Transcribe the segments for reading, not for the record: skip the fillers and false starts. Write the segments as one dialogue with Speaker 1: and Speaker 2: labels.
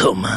Speaker 1: 도망.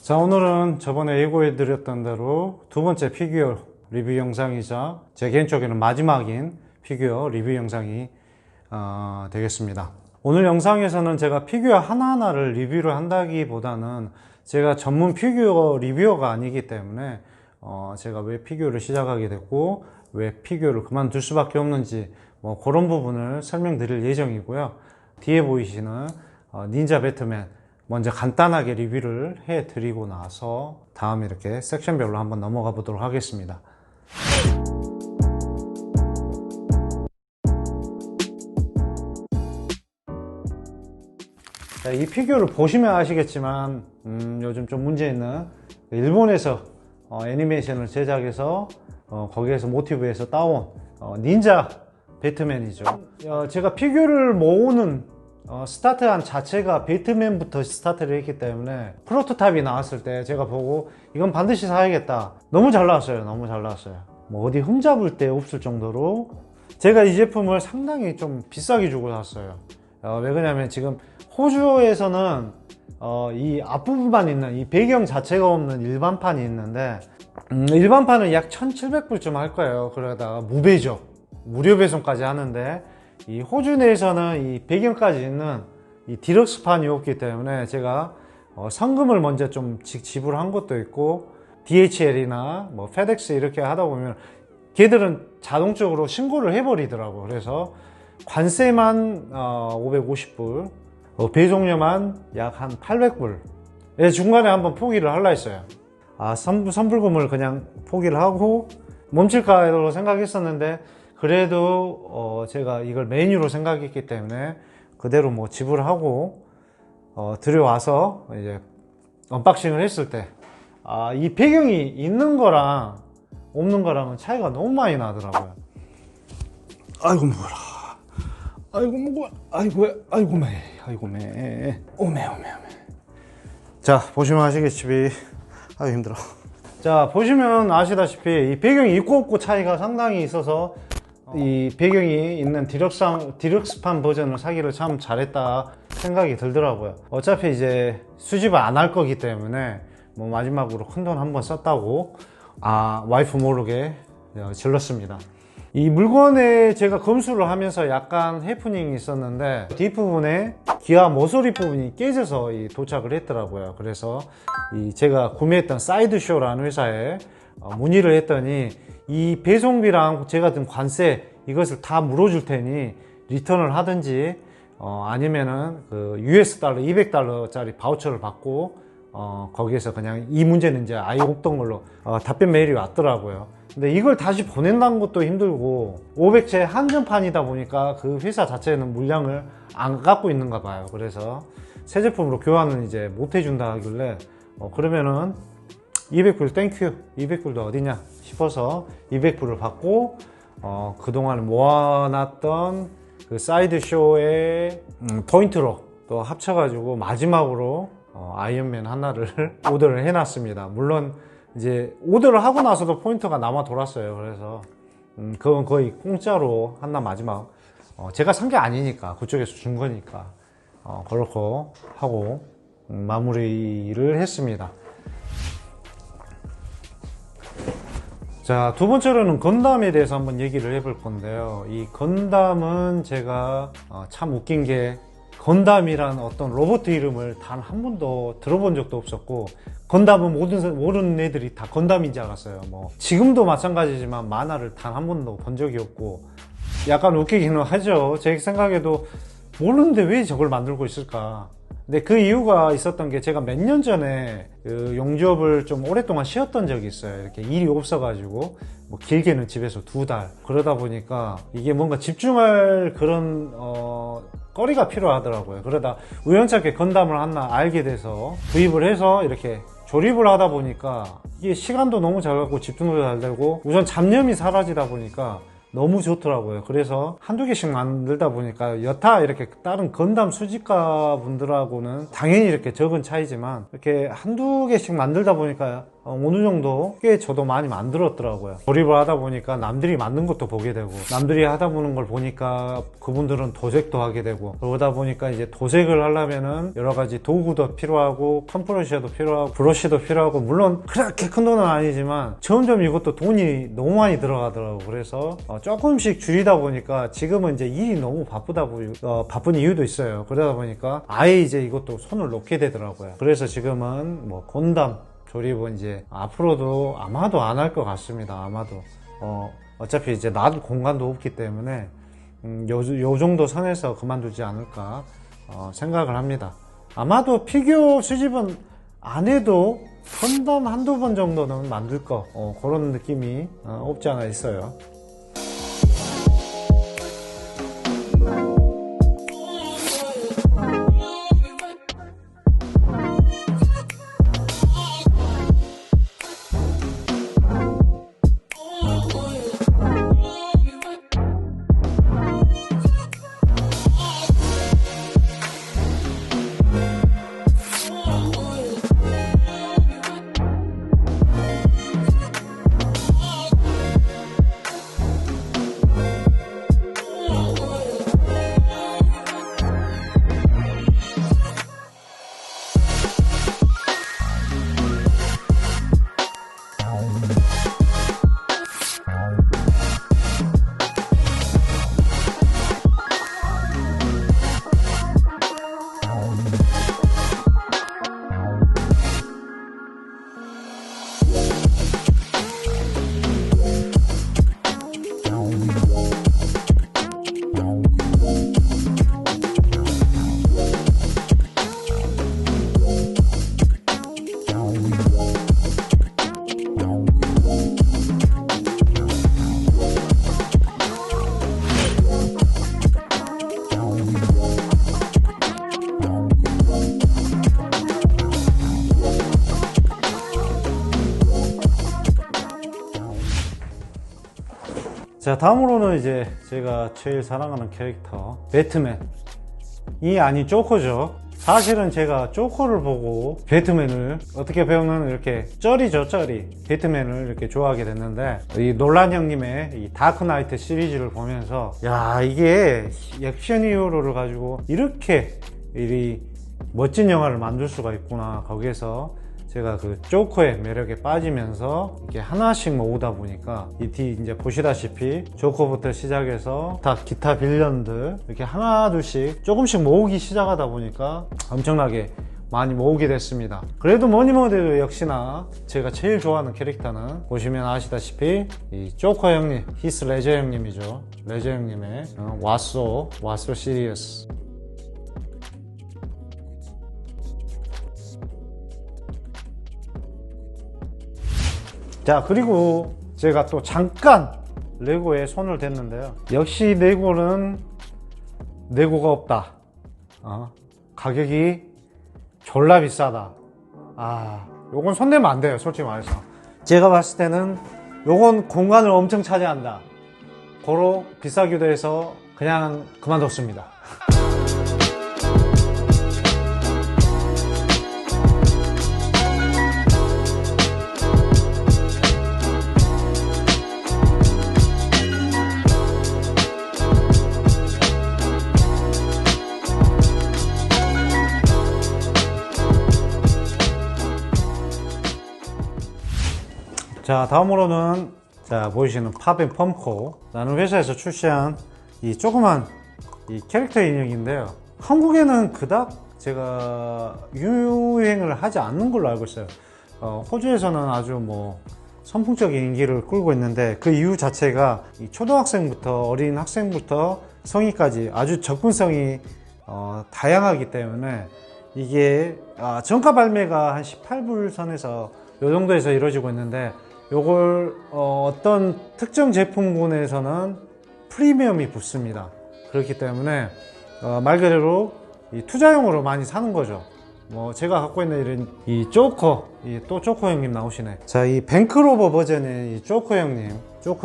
Speaker 2: 자, 오늘은 저번에 예고해 드렸던 대로 두 번째 피규어 리뷰 영상이자 제 개인적으로는 마지막인 피규어 리뷰 영상이 되겠습니다. 오늘 영상에서는 제가 피규어 하나하나를 리뷰를 한다기보다는 제가 전문 피규어 리뷰어가 아니기 때문에 제가 왜 피규어를 시작하게 됐고 왜 피규어를 그만둘 수밖에 없는지 그런 부분을 설명드릴 예정이고요. 뒤에 보이시는 닌자 배트맨 먼저 간단하게 리뷰를 해드리고 나서 다음 이렇게 섹션별로 한번 넘어가 보도록 하겠습니다. 자, 이 피규어를 보시면 아시겠지만 요즘 좀 문제 있는 일본에서 애니메이션을 제작해서 거기에서 모티브에서 따온 닌자 배트맨이죠. 제가 피규어를 모으는 스타트한 자체가 배트맨부터 스타트를 했기 때문에 프로토타입이 나왔을 때 제가 보고 이건 반드시 사야겠다. 너무 잘 나왔어요. 너무 잘 나왔어요. 어디 흠잡을 데 없을 정도로 제가 이 제품을 상당히 좀 비싸게 주고 샀어요. 왜 그러냐면 지금 호주에서는 이 앞부분만 있는 이 배경 자체가 없는 일반판이 있는데 일반판은 약 1,700불쯤 할 거예요. 그러다가 무배죠. 무료 배송까지 하는데 이 호주 내에서는 이 배경까지 있는 이 디럭스판이 없기 때문에 제가 성금을 먼저 좀 지불한 것도 있고 DHL이나 페덱스 이렇게 하다 보면 걔들은 자동적으로 신고를 해버리더라고. 그래서 관세만 550불, 배송료만 약 한 800불. 중간에 한번 포기를 하려 했어요. 선불금을 그냥 포기를 하고 멈출까로 생각했었는데 그래도 제가 이걸 메뉴로 생각했기 때문에 그대로 지불하고 들여와서 이제 언박싱을 했을 때 이 배경이 있는 거랑 없는 거랑은 차이가 너무 많이 나더라고요. 아이고 뭐라, 아이고 뭐야, 아이고 매, 오메. 자, 보시면 아시겠지만 아유 힘들어. 자, 보시면 아시다시피 이 배경이 있고 없고 차이가 상당히 있어서 이 배경이 있는 디럭스판 버전을 사기를 참 잘했다 생각이 들더라고요. 어차피 이제 수집을 안 할 거기 때문에 마지막으로 큰돈 한번 썼다고 와이프 모르게 질렀습니다. 이 물건에 제가 검수를 하면서 약간 해프닝이 있었는데 뒷부분에 기아 모서리 부분이 깨져서 도착을 했더라고요. 그래서 제가 구매했던 사이드쇼라는 회사에 문의를 했더니 이 배송비랑 제가 든 관세 이것을 다 물어줄 테니 리턴을 하든지 아니면은 그 US 달러 200달러짜리 바우처를 받고 거기에서 그냥 이 문제는 이제 아예 없던 걸로 답변 메일이 왔더라고요. 근데 이걸 다시 보낸다는 것도 힘들고 500채 한정판이다 보니까 그 회사 자체는 물량을 안 갖고 있는가 봐요. 그래서 새 제품으로 교환은 이제 못 해준다 하길래 그러면은 200불 땡큐, 200불도 어디냐 싶어서 200불을 받고 그동안 모아놨던 그 사이드쇼의 포인트로 또 합쳐가지고 마지막으로 아이언맨 하나를 오더를 해놨습니다. 물론 이제 오더를 하고 나서도 포인트가 남아 돌았어요. 그래서 그건 거의 공짜로 하나 마지막 제가 산 게 아니니까 그쪽에서 준 거니까 그렇고 하고 마무리를 했습니다. 자, 두 번째로는 건담에 대해서 한번 얘기를 해볼 건데요. 이 건담은 제가 참 웃긴 게 건담이란 어떤 로봇 이름을 단 한 번도 들어본 적도 없었고 건담은 모르는 애들이 다 건담인 줄 알았어요. 지금도 마찬가지지만 만화를 단 한 번도 본 적이 없고 약간 웃기기는 하죠. 제 생각에도 모르는데 왜 저걸 만들고 있을까. 근데 그 이유가 있었던 게 제가 몇 년 전에 그 용접을 좀 오랫동안 쉬었던 적이 있어요. 이렇게 일이 없어가지고 길게는 집에서 2달 그러다 보니까 이게 뭔가 집중할 그런 거리가 필요하더라고요. 그러다 우연찮게 건담을 하나 알게 돼서 구입을 해서 이렇게 조립을 하다 보니까 이게 시간도 너무 잘 가고 집중도 잘 되고 우선 잡념이 사라지다 보니까 너무 좋더라고요. 그래서 한두 개씩 만들다 보니까 여타 이렇게 다른 건담 수집가 분들하고는 당연히 이렇게 적은 차이지만 이렇게 한두 개씩 만들다 보니까 어느 정도 꽤 저도 많이 만들었더라고요. 조립을 하다 보니까 남들이 만든 것도 보게 되고 남들이 하다 보는 걸 보니까 그분들은 도색도 하게 되고 그러다 보니까 이제 도색을 하려면은 여러 가지 도구도 필요하고 컴프레셔도 필요하고 브러쉬도 필요하고 물론 그렇게 큰 돈은 아니지만 점점 이것도 돈이 너무 많이 들어가더라고요. 그래서 조금씩 줄이다 보니까 지금은 이제 일이 너무 바쁜 이유도 있어요. 그러다 보니까 아예 이제 이것도 손을 놓게 되더라고요. 그래서 지금은 뭐 건담 조립은 이제 앞으로도 아마도 안 할 것 같습니다. 아마도 어차피 이제 놔둘 공간도 없기 때문에 요 정도 선에서 그만두지 않을까 생각을 합니다. 아마도 피규어 수집은 안 해도 건담 한두 번 정도는 만들 거 그런 느낌이 없지 않아 있어요. 자, 다음으로는 이제 제가 제일 사랑하는 캐릭터 배트맨이 아닌 조커죠. 사실은 제가 조커를 보고 배트맨을 어떻게 보면 이렇게 쩌리죠, 쩌리. 배트맨을 이렇게 좋아하게 됐는데 이 놀란 형님의 이 다크나이트 시리즈를 보면서 야, 이게 액션 히어로를 가지고 이렇게 이 멋진 영화를 만들 수가 있구나. 거기에서 제가 그 조커의 매력에 빠지면서 이렇게 하나씩 모으다 보니까 이 뒤 이제 보시다시피 조커부터 시작해서 기타 빌런들 이렇게 하나 둘씩 조금씩 모으기 시작하다 보니까 엄청나게 많이 모으게 됐습니다. 그래도 뭐니 뭐니 해도 역시나 제가 제일 좋아하는 캐릭터는 보시면 아시다시피 이 조커 형님, 히스 레저 형님이죠. 레저 형님의 왓소 시리어스. 자, 그리고 제가 또 잠깐 레고에 손을 댔는데요. 역시 레고는 레고가 없다. 가격이 졸라 비싸다. 요건 손대면 안 돼요, 솔직히 말해서. 제가 봤을 때는 요건 공간을 엄청 차지한다. 고로 비싸기도 해서 그냥 그만뒀습니다. 자, 다음으로는 보이시는 팝앤 펌코라는 회사에서 출시한 이 조그만 이 캐릭터 인형인데요. 한국에는 그닥 제가 유행을 하지 않는 걸로 알고 있어요. 호주에서는 아주 뭐 선풍적인 인기를 끌고 있는데 그 이유 자체가 이 초등학생부터 어린 학생부터 성인까지 아주 접근성이 다양하기 때문에 이게 정가 발매가 한 18불 선에서 이 정도에서 이루어지고 있는데 요걸 어떤 특정 제품군에서는 프리미엄이 붙습니다. 그렇기 때문에 말 그대로 이 투자용으로 많이 사는 거죠. 뭐 제가 갖고 있는 이런 이 조커, 또 조커 형님 나오시네. 자, 이 뱅크로버 버전의 이 조커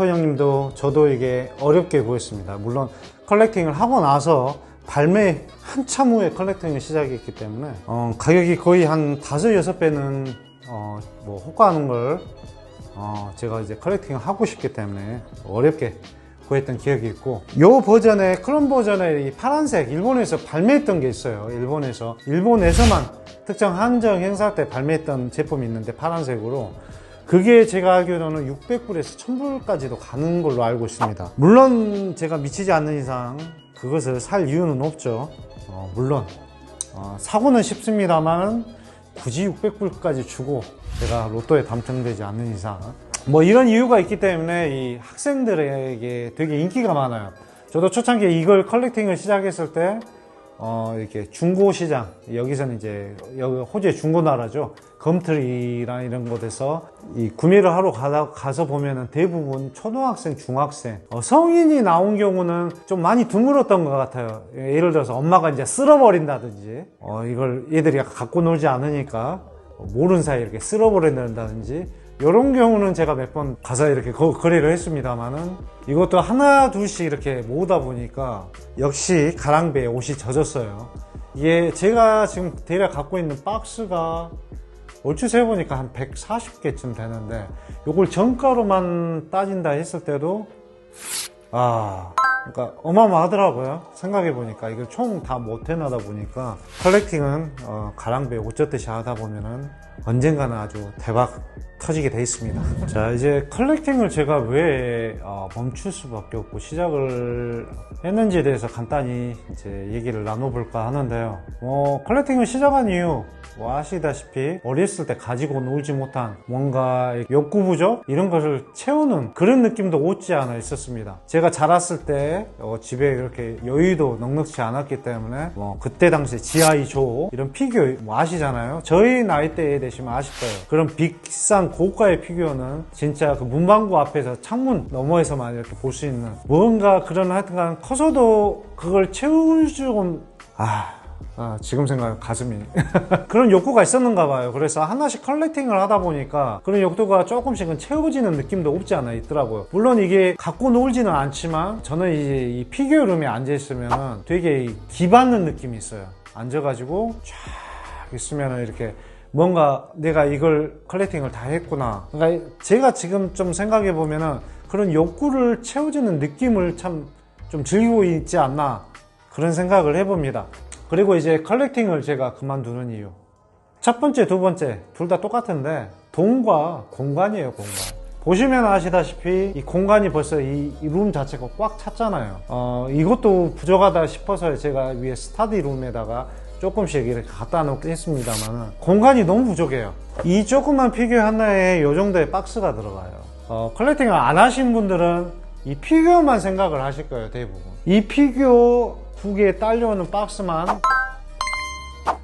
Speaker 2: 형님도 저도 이게 어렵게 구했습니다. 물론 컬렉팅을 하고 나서 발매 한참 후에 컬렉팅을 시작했기 때문에 가격이 거의 한 5-6배는 뭐 호가하는 걸 제가 이제 컬렉팅을 하고 싶기 때문에 어렵게 구했던 기억이 있고, 요 버전의 클론 버전의 이 파란색 일본에서 발매했던 게 있어요. 일본에서만 특정 한정 행사 때 발매했던 제품이 있는데 파란색으로, 그게 제가 알기로는 600불에서 1000불까지도 가는 걸로 알고 있습니다. 물론 제가 미치지 않는 이상 그것을 살 이유는 없죠. 물론 사고는 쉽습니다만 굳이 600불까지 주고 제가 로또에 당첨되지 않는 이상, 뭐 이런 이유가 있기 때문에 이 학생들에게 되게 인기가 많아요. 저도 초창기에 이걸 컬렉팅을 시작했을 때 이렇게 중고 시장, 여기서는 이제 여기 호주의 중고 나라죠. 검트리랑 이런 곳에서 이 구매를 하러 가서 보면은 대부분 초등학생, 중학생, 성인이 나온 경우는 좀 많이 드물었던 것 같아요. 예를 들어서 엄마가 이제 쓸어버린다든지, 이걸 얘들이 갖고 놀지 않으니까 모르는 사이에 이렇게 쓸어버린다든지, 이런 경우는 제가 몇 번 가서 이렇게 거래를 했습니다만은, 이것도 하나 둘씩 이렇게 모으다 보니까 역시 가랑비에 옷이 젖었어요. 이게 제가 지금 대략 갖고 있는 박스가 얼추 세보니까 한 140개쯤 되는데, 요걸 정가로만 따진다 했을 때도 그러니까 어마어마하더라고요. 생각해보니까 이걸 총 다 못 해놔다 보니까 컬렉팅은 가랑비에 옷 젖듯이 하다 보면은 언젠가는 아주 대박 터지게 돼 있습니다. 자, 이제 컬렉팅을 제가 왜 멈출 수밖에 없고 시작을 했는지에 대해서 간단히 이제 얘기를 나눠볼까 하는데요. 컬렉팅을 시작한 이유, 아시다시피 어렸을 때 가지고 놀지 못한 뭔가 욕구 부족 이런 것을 채우는 그런 느낌도 없지 않아 있었습니다. 제가 자랐을 때 집에 이렇게 여유도 넉넉치 않았기 때문에 그때 당시에 G.I. 조 이런 피규어 아시잖아요. 저희 나이대에 되시면 아실 거예요. 그런 비싼 고가의 피규어는 진짜 그 문방구 앞에서 창문 너머에서만 이렇게 볼 수 있는 뭔가 그런, 하여튼간 커서도 그걸 채울 줄은 지금 생각하면 가슴이 그런 욕구가 있었는가 봐요. 그래서 하나씩 컬렉팅을 하다 보니까 그런 욕구가 조금씩은 채워지는 느낌도 없지 않아 있더라고요. 물론 이게 갖고 놀지는 않지만 저는 이제 이 피규어룸에 앉아 있으면 되게 기받는 느낌이 있어요. 앉아가지고 쫙 있으면 이렇게 뭔가 내가 이걸 컬렉팅을 다 했구나. 그러니까 제가 지금 좀 생각해 보면은 그런 욕구를 채워주는 느낌을 참 좀 즐기고 있지 않나, 그런 생각을 해봅니다. 그리고 이제 컬렉팅을 제가 그만두는 이유, 첫 번째, 두 번째 둘 다 똑같은데 돈과 공간이에요. 공간 보시면 아시다시피 이 공간이 벌써 이 룸 자체가 꽉 찼잖아요. 이것도 부족하다 싶어서 제가 위에 스타디 룸에다가 조금씩 이렇게 갖다 놓긴 했습니다만 공간이 너무 부족해요. 이 조그만 피규어 하나에 이 정도의 박스가 들어가요. 컬렉팅을 안 하신 분들은 이 피규어만 생각을 하실 거예요. 대부분 이 피규어 2개에 딸려오는 박스만,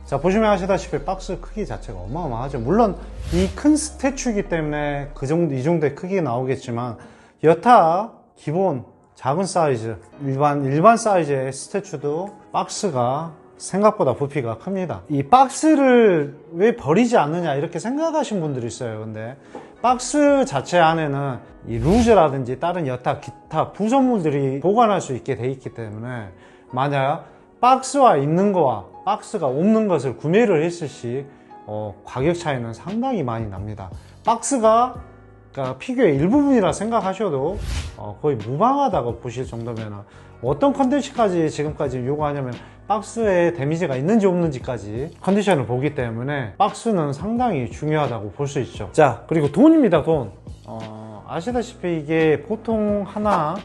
Speaker 2: 자 보시면 아시다시피 박스 크기 자체가 어마어마하죠. 물론 이 큰 스태츄이기 때문에 이 정도의 크기가 나오겠지만, 여타 기본 작은 사이즈 일반 사이즈의 스태츄도 박스가 생각보다 부피가 큽니다. 이 박스를 왜 버리지 않느냐 이렇게 생각하신 분들이 있어요. 근데 박스 자체 안에는 이 루즈라든지 다른 여타 기타 부속물들이 보관할 수 있게 돼 있기 때문에, 만약 박스와 있는 거와 박스가 없는 것을 구매를 했을 시 가격 차이는 상당히 많이 납니다. 박스가 그러니까 피규어의 일부분이라 생각하셔도 거의 무방하다고 보실 정도면, 어떤 컨디션까지 지금까지 요구하냐면 박스에 데미지가 있는지 없는지까지 컨디션을 보기 때문에 박스는 상당히 중요하다고 볼 수 있죠. 자, 그리고 돈입니다. 돈. 아시다시피 이게 보통 하나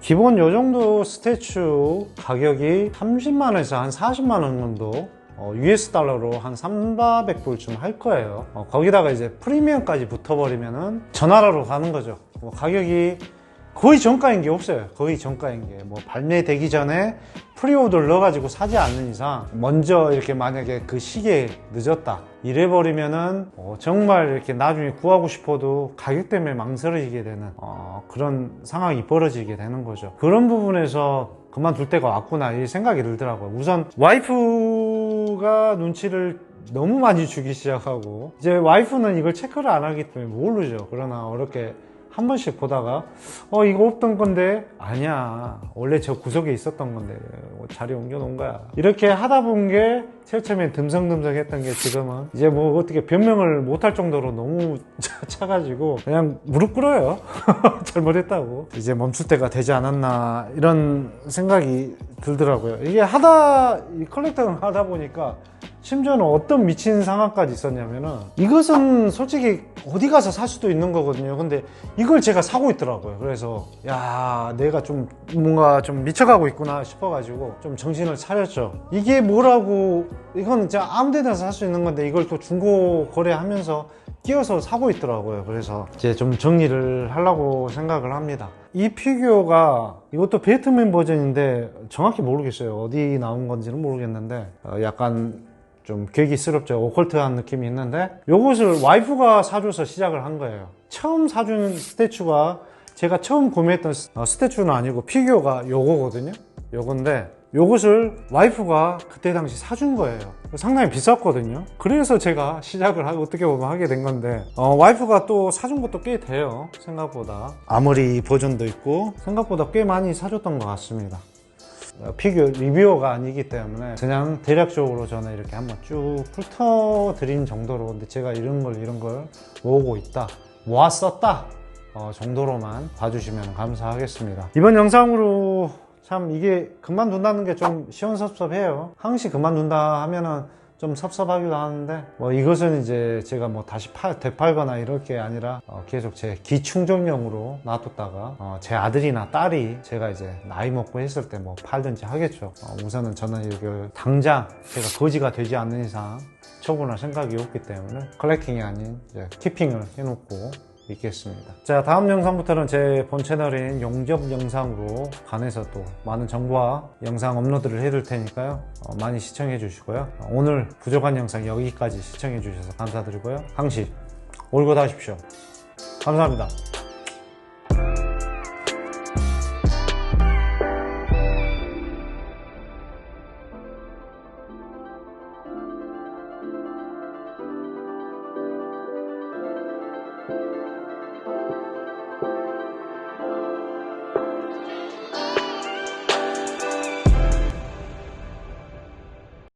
Speaker 2: 기본 요 정도 스태츄 가격이 30만원에서 한 40만원 정도, US 달러로 한 300~400불쯤 할 거예요. 거기다가 이제 프리미엄까지 붙어버리면은 전화라로 가는 거죠. 가격이 거의 정가인 게 없어요. 거의 정가인 게. 뭐 발매되기 전에 프리오더를 넣어가지고 사지 않는 이상 먼저 이렇게 만약에 그 시기에 늦었다 이래버리면은 정말 이렇게 나중에 구하고 싶어도 가격 때문에 망설여지게 되는 그런 상황이 벌어지게 되는 거죠. 그런 부분에서 그만둘 때가 왔구나 이 생각이 들더라고요. 우선 와이프가 눈치를 너무 많이 주기 시작하고 이제 와이프는 이걸 체크를 안 하기 때문에 모르죠. 그러나 어렵게 한 번씩 보다가 이거 없던 건데 아니야 원래 저 구석에 있었던 건데 자리 옮겨 놓은 거야 이렇게 하다 본 게 제일 처음엔 듬성듬성 했던 게 지금은 이제 뭐 어떻게 변명을 못할 정도로 너무 차가지고 그냥 무릎 꿇어요. 잘못했다고 이제 멈출 때가 되지 않았나 이런 생각이 들더라고요. 이게 이 컬렉터를 하다 보니까 심지어는 어떤 미친 상황까지 있었냐면은 이것은 솔직히 어디 가서 살 수도 있는 거거든요. 근데 이걸 제가 사고 있더라고요. 그래서 야 내가 좀 뭔가 좀 미쳐가고 있구나 싶어가지고 좀 정신을 차렸죠. 이게 뭐라고 이건 진짜 아무 데나 살 수 있는 건데 이걸 또 중고 거래하면서 끼어서 사고 있더라고요. 그래서 이제 좀 정리를 하려고 생각을 합니다. 이 피규어가 이것도 배트맨 버전인데 정확히 모르겠어요. 어디 나온 건지는 모르겠는데 약간 좀 괴기스럽죠. 오컬트한 느낌이 있는데 요것을 와이프가 사줘서 시작을 한 거예요. 처음 사준 스태츄가 제가 처음 구매했던 스태츄는 아니고 피규어가 요거거든요. 요건데 요것을 와이프가 그때 당시 사준 거예요. 상당히 비쌌거든요. 그래서 제가 시작을 어떻게 보면 하게 된 건데 와이프가 또 사준 것도 꽤 돼요. 생각보다 아무리 버전도 있고 생각보다 꽤 많이 사줬던 것 같습니다. 피규어 리뷰어가 아니기 때문에 그냥 대략적으로 저는 이렇게 한번 쭉 훑어드린 정도로 근데 제가 이런 걸 모으고 있다 모았었다 정도로만 봐주시면 감사하겠습니다. 이번 영상으로 참 이게 그만둔다는 게 좀 시원섭섭해요. 항시 그만둔다 하면은 좀 섭섭하기도 하는데 뭐 이것은 이제 제가 뭐 다시 되팔거나 이럴 게 아니라 계속 제 기충전용으로 놔뒀다가 제 아들이나 딸이 제가 이제 나이 먹고 했을 때 뭐 팔든지 하겠죠. 우선은 저는 이걸 당장 제가 거지가 되지 않는 이상 처분할 생각이 없기 때문에 컬렉팅이 아닌 이제 키핑을 해놓고 있겠습니다. 자, 다음 영상부터는 제 본 채널인 용접 영상으로 관해서 또 많은 정보와 영상 업로드를 해둘 테니까요. 많이 시청해 주시고요. 오늘 부족한 영상 여기까지 시청해 주셔서 감사드리고요. 항시 올고 다십시오. 감사합니다.